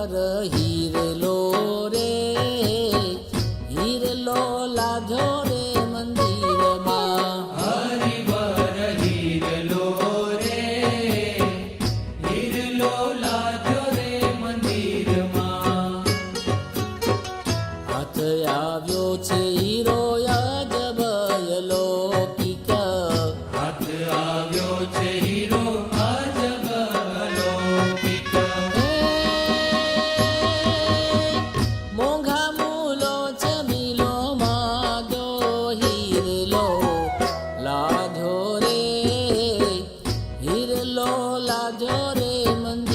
પર હીરલો રે, હીરલો લાજો રે મંદિરમાં. હરિવર હીરલો રે, હીરલો લાજો રે મંદિરમાં. હાથ આવ્યો છે હીરો અજબયલો કિક, હાથ આવ્યો છે હીરો અજબ અલૌકિક. મોંઘા મૂલો ચમીલો માગો હીરલો લાજો રે, હીરલો લાજો રે મંદિરમાં.